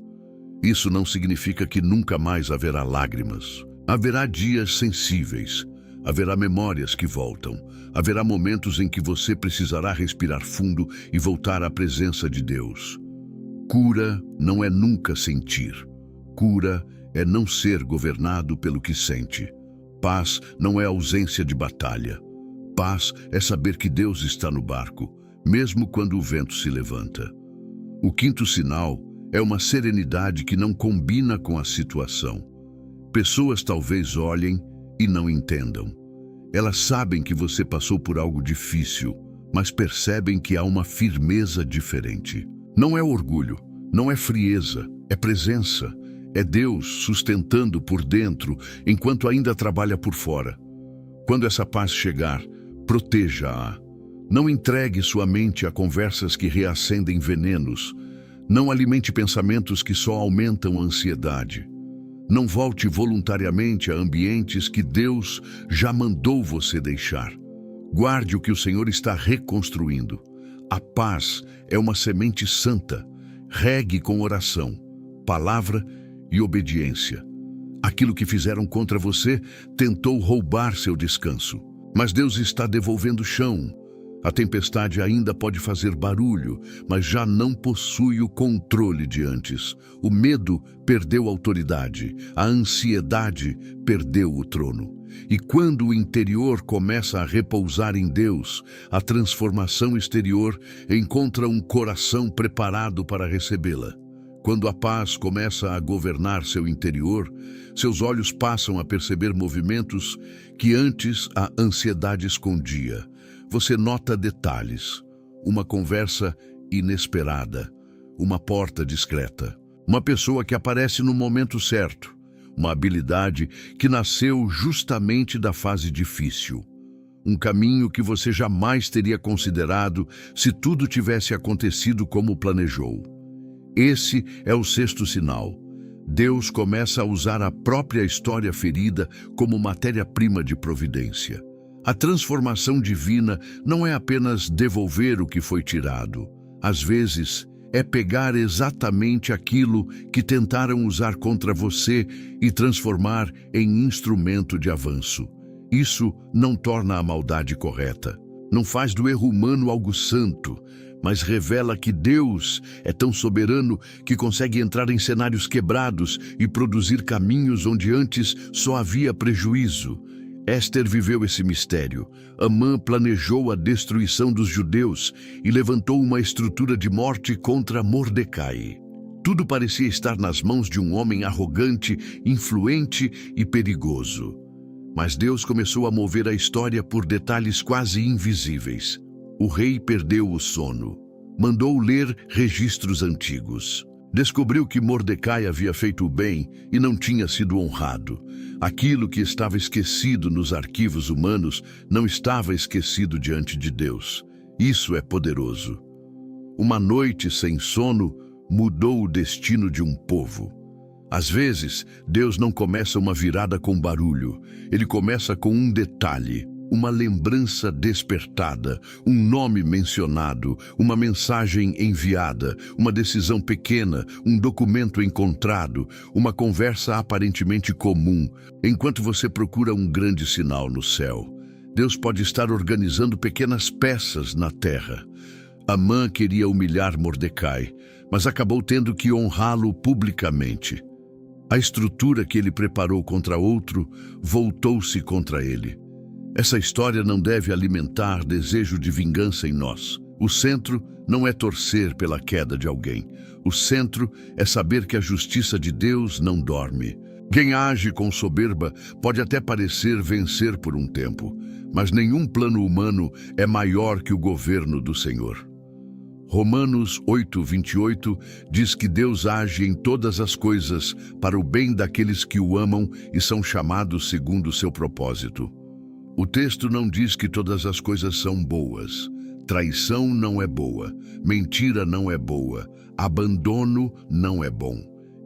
Isso não significa que nunca mais haverá lágrimas. Haverá dias sensíveis. Haverá memórias que voltam. Haverá momentos em que você precisará respirar fundo e voltar à presença de Deus. Cura não é nunca sentir. Cura é não ser governado pelo que sente. Paz não é ausência de batalha. Paz é saber que Deus está no barco, mesmo quando o vento se levanta. O quinto sinal é uma serenidade que não combina com a situação. Pessoas talvez olhem e não entendam. Elas sabem que você passou por algo difícil, mas percebem que há uma firmeza diferente. Não é orgulho, não é frieza, é presença. É Deus sustentando por dentro enquanto ainda trabalha por fora. Quando essa paz chegar, proteja-a. Não entregue sua mente a conversas que reacendem venenos. Não alimente pensamentos que só aumentam a ansiedade. Não volte voluntariamente a ambientes que Deus já mandou você deixar. Guarde o que o Senhor está reconstruindo. A paz é uma semente santa. Regue com oração, palavra e obediência. Aquilo que fizeram contra você tentou roubar seu descanso. Mas Deus está devolvendo o chão. A tempestade ainda pode fazer barulho, mas já não possui o controle de antes. O medo perdeu a autoridade, a ansiedade perdeu o trono. E quando o interior começa a repousar em Deus, a transformação exterior encontra um coração preparado para recebê-la. Quando a paz começa a governar seu interior, seus olhos passam a perceber movimentos que antes a ansiedade escondia. Você nota detalhes, uma conversa inesperada, uma porta discreta, uma pessoa que aparece no momento certo, uma habilidade que nasceu justamente da fase difícil, um caminho que você jamais teria considerado se tudo tivesse acontecido como planejou. Esse é o sexto sinal. Deus começa a usar a própria história ferida como matéria-prima de providência. A transformação divina não é apenas devolver o que foi tirado. Às vezes, é pegar exatamente aquilo que tentaram usar contra você e transformar em instrumento de avanço. Isso não torna a maldade correta. Não faz do erro humano algo santo, mas revela que Deus é tão soberano que consegue entrar em cenários quebrados e produzir caminhos onde antes só havia prejuízo. Éster viveu esse mistério. Amã planejou a destruição dos judeus e levantou uma estrutura de morte contra Mordecai. Tudo parecia estar nas mãos de um homem arrogante, influente e perigoso. Mas Deus começou a mover a história por detalhes quase invisíveis. O rei perdeu o sono. Mandou ler registros antigos. Descobriu que Mordecai havia feito o bem e não tinha sido honrado. Aquilo que estava esquecido nos arquivos humanos não estava esquecido diante de Deus. Isso é poderoso. uma noite sem sono mudou o destino de um povo. Às vezes, Deus não começa uma virada com barulho. Ele começa com um detalhe, uma lembrança despertada, um nome mencionado, uma mensagem enviada, uma decisão pequena, um documento encontrado, uma conversa aparentemente comum. Enquanto você procura um grande sinal no céu, Deus pode estar organizando pequenas peças na terra. Amã queria humilhar Mordecai, mas acabou tendo que honrá-lo publicamente. A estrutura que ele preparou contra outro voltou-se contra ele. Essa história não deve alimentar desejo de vingança em nós. O centro não é torcer pela queda de alguém. O centro é saber que a justiça de Deus não dorme. Quem age com soberba pode até parecer vencer por um tempo, mas nenhum plano humano é maior que o governo do Senhor. Romanos 8:28 diz que Deus age em todas as coisas para o bem daqueles que o amam e são chamados segundo o seu propósito. O texto não diz que todas as coisas são boas. Traição não é boa, mentira não é boa, abandono não é bom,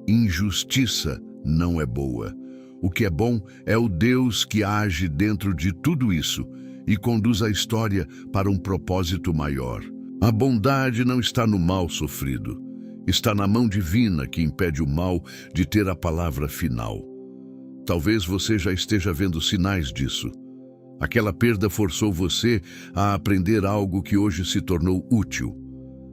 injustiça não é boa. O que é bom é o Deus que age dentro de tudo isso e conduz a história para um propósito maior. A bondade não está no mal sofrido, está na mão divina que impede o mal de ter a palavra final. Talvez você já esteja vendo sinais disso. Aquela perda forçou você a aprender algo que hoje se tornou útil.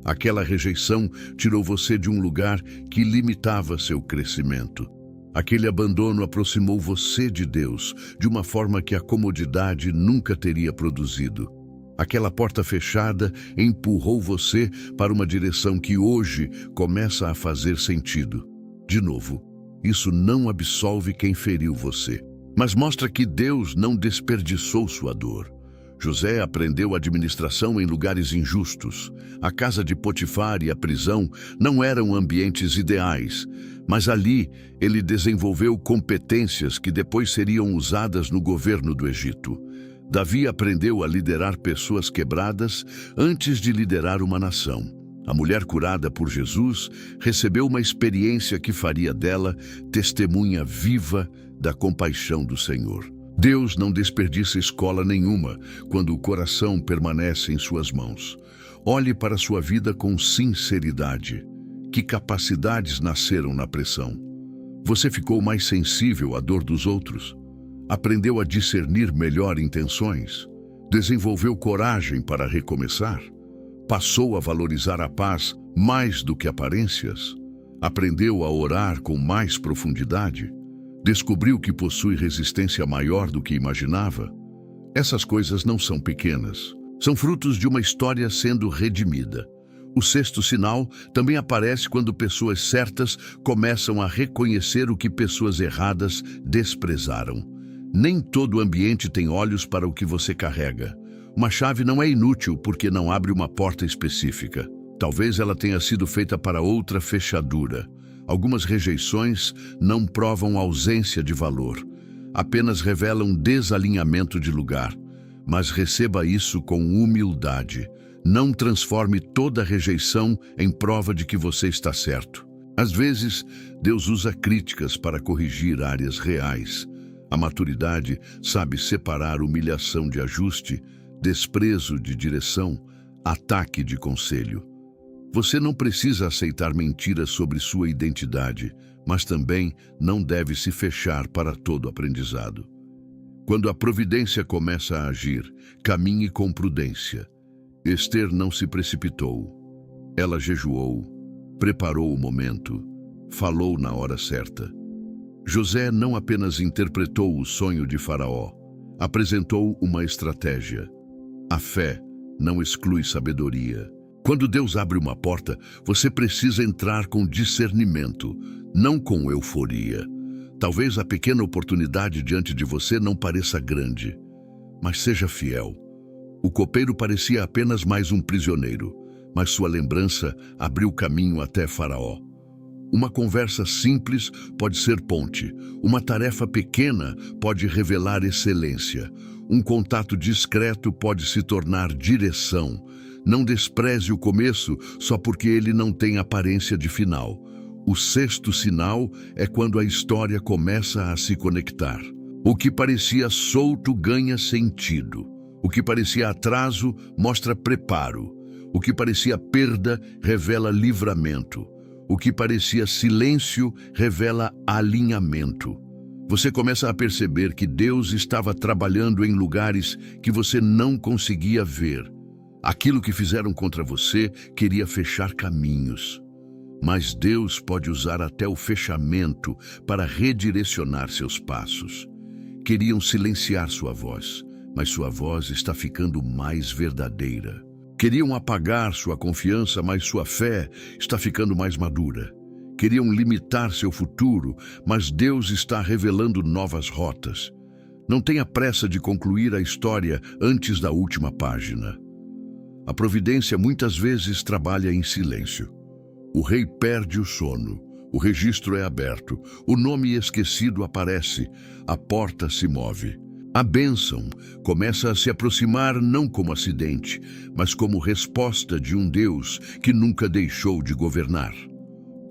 Aquela rejeição tirou você de um lugar que limitava seu crescimento. Aquele abandono aproximou você de Deus de uma forma que a comodidade nunca teria produzido. Aquela porta fechada empurrou você para uma direção que hoje começa a fazer sentido. De novo, isso não absolve quem feriu você, mas mostra que Deus não desperdiçou sua dor. José aprendeu administração em lugares injustos. A casa de Potifar e a prisão não eram ambientes ideais, mas ali ele desenvolveu competências que depois seriam usadas no governo do Egito. Davi aprendeu a liderar pessoas quebradas antes de liderar uma nação. A mulher curada por Jesus recebeu uma experiência que faria dela testemunha viva da compaixão do Senhor. Deus não desperdiça escola nenhuma quando o coração permanece em suas mãos. Olhe para sua vida com sinceridade. Que capacidades nasceram na pressão? Você ficou mais sensível à dor dos outros? Aprendeu a discernir melhor intenções? Desenvolveu coragem para recomeçar? Passou a valorizar a paz mais do que aparências? Aprendeu a orar com mais profundidade? Descobriu que possui resistência maior do que imaginava? Essas coisas não são pequenas. São frutos de uma história sendo redimida. O sexto sinal também aparece quando pessoas certas começam a reconhecer o que pessoas erradas desprezaram. Nem todo ambiente tem olhos para o que você carrega. Uma chave não é inútil porque não abre uma porta específica. Talvez ela tenha sido feita para outra fechadura. Algumas rejeições não provam ausência de valor, apenas revelam desalinhamento de lugar. Mas receba isso com humildade. Não transforme toda rejeição em prova de que você está certo. Às vezes, Deus usa críticas para corrigir áreas reais. A maturidade sabe separar humilhação de ajuste, desprezo de direção, ataque de conselho. Você não precisa aceitar mentiras sobre sua identidade, mas também não deve se fechar para todo aprendizado. Quando a providência começa a agir, caminhe com prudência. Ester não se precipitou. Ela jejuou, preparou o momento, falou na hora certa. José não apenas interpretou o sonho de Faraó, apresentou uma estratégia. A fé não exclui sabedoria. Quando Deus abre uma porta, você precisa entrar com discernimento, não com euforia. Talvez a pequena oportunidade diante de você não pareça grande, mas seja fiel. O copeiro parecia apenas mais um prisioneiro, mas sua lembrança abriu caminho até Faraó. Uma conversa simples pode ser ponte. Uma tarefa pequena pode revelar excelência. Um contato discreto pode se tornar direção. Não despreze o começo só porque ele não tem aparência de final. O sexto sinal é quando a história começa a se conectar. O que parecia solto ganha sentido. O que parecia atraso mostra preparo. O que parecia perda revela livramento. O que parecia silêncio revela alinhamento. Você começa a perceber que Deus estava trabalhando em lugares que você não conseguia ver. Aquilo que fizeram contra você queria fechar caminhos. Mas Deus pode usar até o fechamento para redirecionar seus passos. Queriam silenciar sua voz, mas sua voz está ficando mais verdadeira. Queriam apagar sua confiança, mas sua fé está ficando mais madura. Queriam limitar seu futuro, mas Deus está revelando novas rotas. Não tenha pressa de concluir a história antes da última página. A providência muitas vezes trabalha em silêncio. O rei perde o sono, o registro é aberto, o nome esquecido aparece, a porta se move. A bênção começa a se aproximar não como acidente, mas como resposta de um Deus que nunca deixou de governar.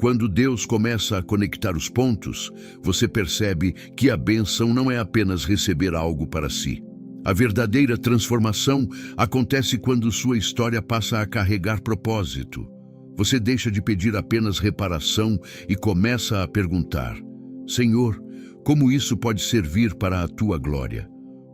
Quando Deus começa a conectar os pontos, você percebe que a bênção não é apenas receber algo para si. A verdadeira transformação acontece quando sua história passa a carregar propósito. Você deixa de pedir apenas reparação e começa a perguntar: Senhor, como isso pode servir para a tua glória?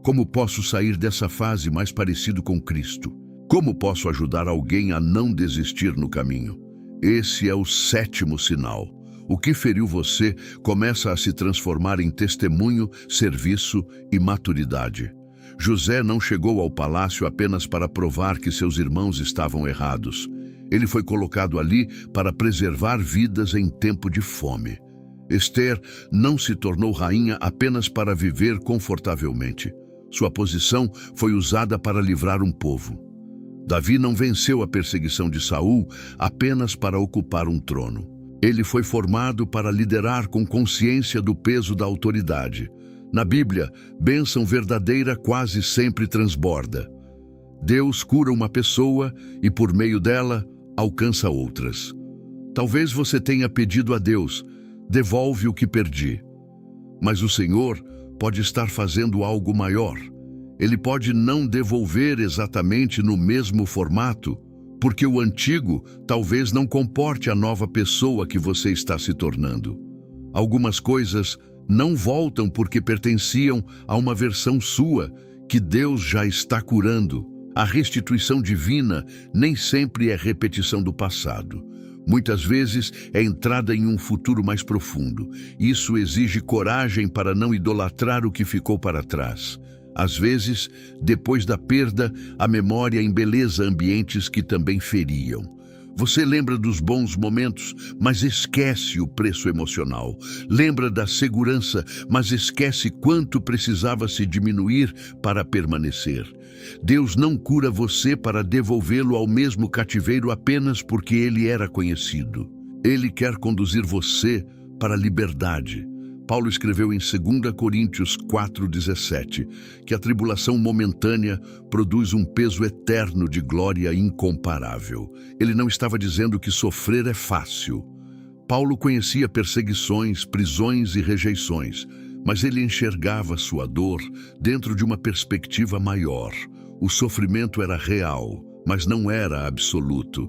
Como posso sair dessa fase mais parecido com Cristo? Como posso ajudar alguém a não desistir no caminho? Esse é o sétimo sinal. O que feriu você começa a se transformar em testemunho, serviço e maturidade. José não chegou ao palácio apenas para provar que seus irmãos estavam errados. Ele foi colocado ali para preservar vidas em tempo de fome. Esther não se tornou rainha apenas para viver confortavelmente. Sua posição foi usada para livrar um povo. Davi não venceu a perseguição de Saul apenas para ocupar um trono. Ele foi formado para liderar com consciência do peso da autoridade. Na Bíblia, bênção verdadeira quase sempre transborda. Deus cura uma pessoa e, por meio dela, alcança outras. Talvez você tenha pedido a Deus: devolve o que perdi. Mas o Senhor pode estar fazendo algo maior. Ele pode não devolver exatamente no mesmo formato, porque o antigo talvez não comporte a nova pessoa que você está se tornando. Algumas coisas não voltam porque pertenciam a uma versão sua que Deus já está curando. A restituição divina nem sempre é repetição do passado. Muitas vezes é entrada em um futuro mais profundo. Isso exige coragem para não idolatrar o que ficou para trás. Às vezes, depois da perda, a memória embeleza ambientes que também feriam. Você lembra dos bons momentos, mas esquece o preço emocional. Lembra da segurança, mas esquece quanto precisava se diminuir para permanecer. Deus não cura você para devolvê-lo ao mesmo cativeiro apenas porque ele era conhecido. Ele quer conduzir você para a liberdade. Paulo escreveu em 2 Coríntios 4,17 que a tribulação momentânea produz um peso eterno de glória incomparável. Ele não estava dizendo que sofrer é fácil. Paulo conhecia perseguições, prisões e rejeições, mas ele enxergava sua dor dentro de uma perspectiva maior. O sofrimento era real, mas não era absoluto.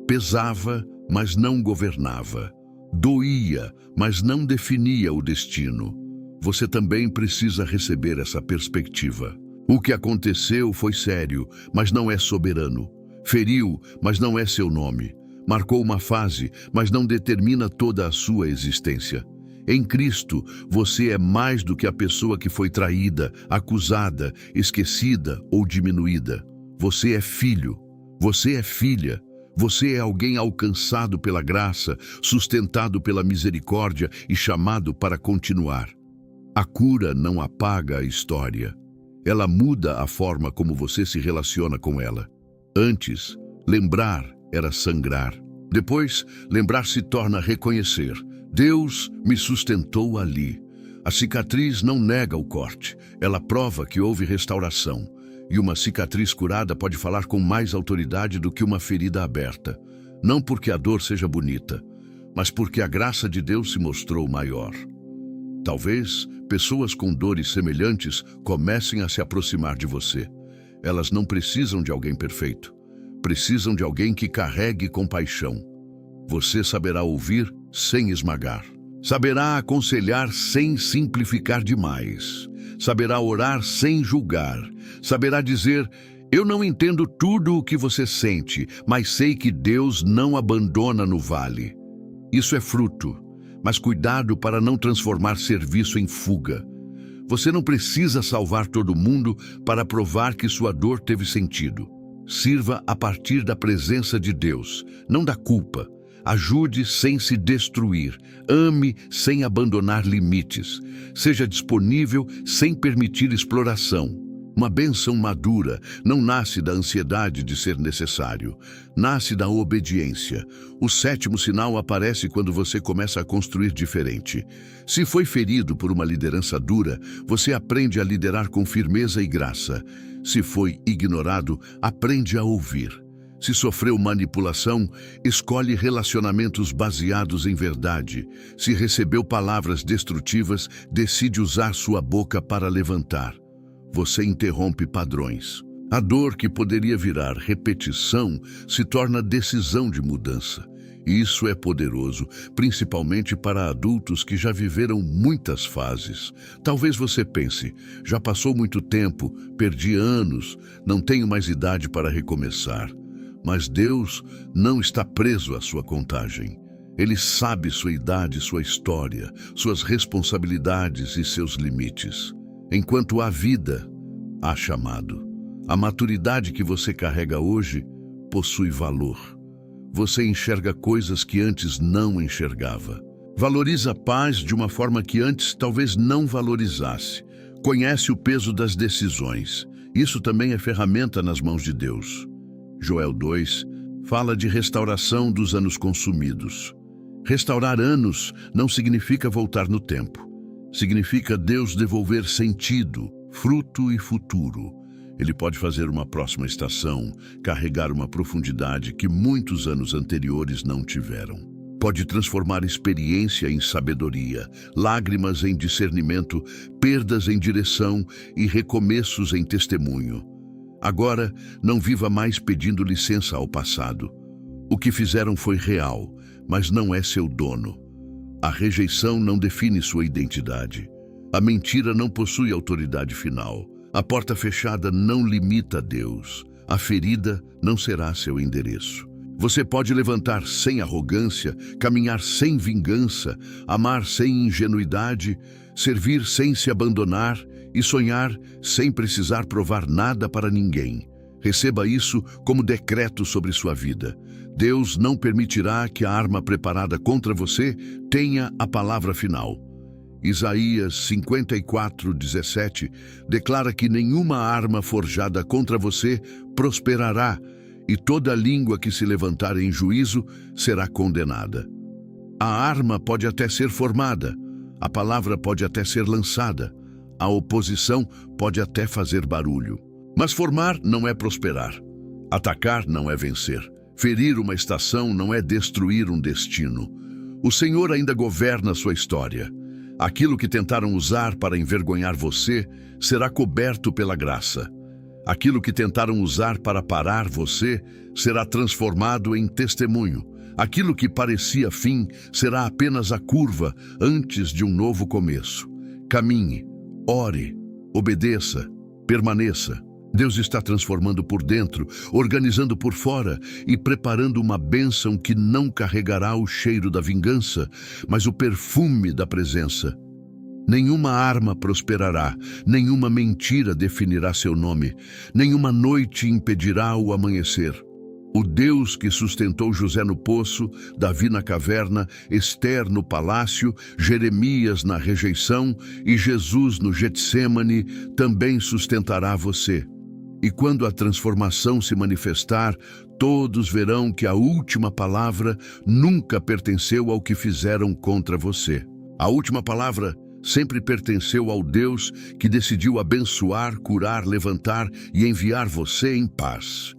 Pesava, mas não governava. Doía, mas não definia o destino. Você também precisa receber essa perspectiva. O que aconteceu foi sério, mas não é soberano. Feriu, mas não é seu nome. Marcou uma fase, mas não determina toda a sua existência. Em Cristo, você é mais do que a pessoa que foi traída, acusada, esquecida ou diminuída. Você é filho. Você é filha. Você é alguém alcançado pela graça, sustentado pela misericórdia e chamado para continuar. A cura não apaga a história. Ela muda a forma como você se relaciona com ela. Antes, lembrar era sangrar. Depois, lembrar se torna reconhecer. Deus me sustentou ali. A cicatriz não nega o corte. Ela prova que houve restauração. E uma cicatriz curada pode falar com mais autoridade do que uma ferida aberta. Não porque a dor seja bonita, mas porque a graça de Deus se mostrou maior. Talvez pessoas com dores semelhantes comecem a se aproximar de você. Elas não precisam de alguém perfeito. Precisam de alguém que carregue compaixão. Você saberá ouvir sem esmagar. Saberá aconselhar sem simplificar demais. Saberá orar sem julgar. Saberá dizer: eu não entendo tudo o que você sente, mas sei que Deus não abandona no vale. Isso é fruto, mas cuidado para não transformar serviço em fuga. Você não precisa salvar todo mundo para provar que sua dor teve sentido. Sirva a partir da presença de Deus, não da culpa. Ajude sem se destruir. Ame sem abandonar limites. Seja disponível sem permitir exploração. Uma bênção madura não nasce da ansiedade de ser necessário. Nasce da obediência. O sétimo sinal aparece quando você começa a construir diferente. Se foi ferido por uma liderança dura, você aprende a liderar com firmeza e graça. Se foi ignorado, aprende a ouvir. Se sofreu manipulação, escolhe relacionamentos baseados em verdade. Se recebeu palavras destrutivas, decide usar sua boca para levantar. Você interrompe padrões. A dor que poderia virar repetição se torna decisão de mudança. E isso é poderoso, principalmente para adultos que já viveram muitas fases. Talvez você pense: já passou muito tempo, perdi anos, não tenho mais idade para recomeçar. Mas Deus não está preso à sua contagem. Ele sabe sua idade, sua história, suas responsabilidades e seus limites. Enquanto há vida, há chamado. A maturidade que você carrega hoje possui valor. Você enxerga coisas que antes não enxergava. Valoriza a paz de uma forma que antes talvez não valorizasse. Conhece o peso das decisões. Isso também é ferramenta nas mãos de Deus. Joel 2 fala de restauração dos anos consumidos. Restaurar anos não significa voltar no tempo. Significa Deus devolver sentido, fruto e futuro. Ele pode fazer uma próxima estação, carregar uma profundidade que muitos anos anteriores não tiveram. Pode transformar experiência em sabedoria, lágrimas em discernimento, perdas em direção e recomeços em testemunho. Agora, não viva mais pedindo licença ao passado. O que fizeram foi real, mas não é seu dono. A rejeição não define sua identidade. A mentira não possui autoridade final. A porta fechada não limita Deus. A ferida não será seu endereço. Você pode levantar sem arrogância, caminhar sem vingança, amar sem ingenuidade, servir sem se abandonar e sonhar sem precisar provar nada para ninguém. Receba isso como decreto sobre sua vida. Deus não permitirá que a arma preparada contra você tenha a palavra final. Isaías 54:17 declara que nenhuma arma forjada contra você prosperará e toda língua que se levantar em juízo será condenada. A arma pode até ser formada, a palavra pode até ser lançada, a oposição pode até fazer barulho. Mas formar não é prosperar. Atacar não é vencer. Ferir uma estação não é destruir um destino. O Senhor ainda governa sua história. Aquilo que tentaram usar para envergonhar você será coberto pela graça. Aquilo que tentaram usar para parar você será transformado em testemunho. Aquilo que parecia fim será apenas a curva antes de um novo começo. Caminhe, ore, obedeça, permaneça. Deus está transformando por dentro, organizando por fora e preparando uma bênção que não carregará o cheiro da vingança, mas o perfume da presença. Nenhuma arma prosperará, nenhuma mentira definirá seu nome, nenhuma noite impedirá o amanhecer. O Deus que sustentou José no poço, Davi na caverna, Esther no palácio, Jeremias na rejeição e Jesus no Getsêmani também sustentará você. E quando a transformação se manifestar, todos verão que a última palavra nunca pertenceu ao que fizeram contra você. A última palavra sempre pertenceu ao Deus que decidiu abençoar, curar, levantar e enviar você em paz.